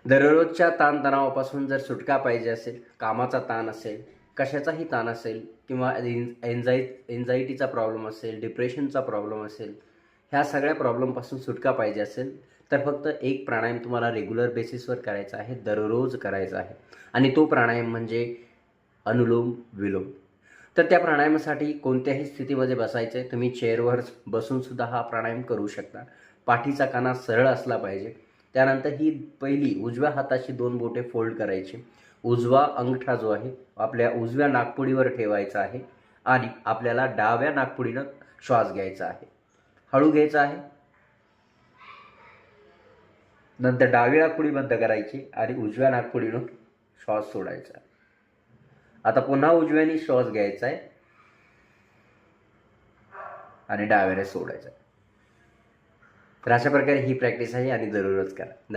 दररोजच्या ताणतणावापासून जर सुटका पाहिजे असेल, कामाचा ताण असेल, कशाचाही ताण असेल किंवा एन्झायटीचा प्रॉब्लेम असेल, डिप्रेशनचा प्रॉब्लेम असेल, ह्या सगळ्या प्रॉब्लेमपासून सुटका पाहिजे असेल तर फक्त एक प्राणायाम तुम्हाला रेग्युलर बेसिसवर करायचा आहे, दररोज करायचा आहे आणि तो प्राणायाम म्हणजे अनुलोम विलोम. तर त्या प्राणायामासाठी कोणत्याही स्थितीमध्ये बसायचं आहे. तुम्ही चेअरवर बसूनसुद्धा हा प्राणायाम करू शकता. पाठीचा कणा सरळ असला पाहिजे. त्यानंतर ही पहिली उजव्या हाताची 2 बोटे फोल्ड करायची. उजवा अंगठा जो आहे आपल्या उजव्या नाकपुडीवर ठेवायचा आहे आणि आपल्याला डाव्या नाकपुडीनं श्वास घ्यायचा आहे. हळू घ्यायचा आहे. नंतर डावी नाकपुडी बंद करायची आणि उजव्या नाकपुडीनं श्वास सोडायचा आहे. आता पुन्हा उजव्याने श्वास घ्यायचा आहे आणि डाव्याने सोडायचा आहे. तर अशा प्रकारे ही प्रॅक्टिस आहे आणि दररोज करा.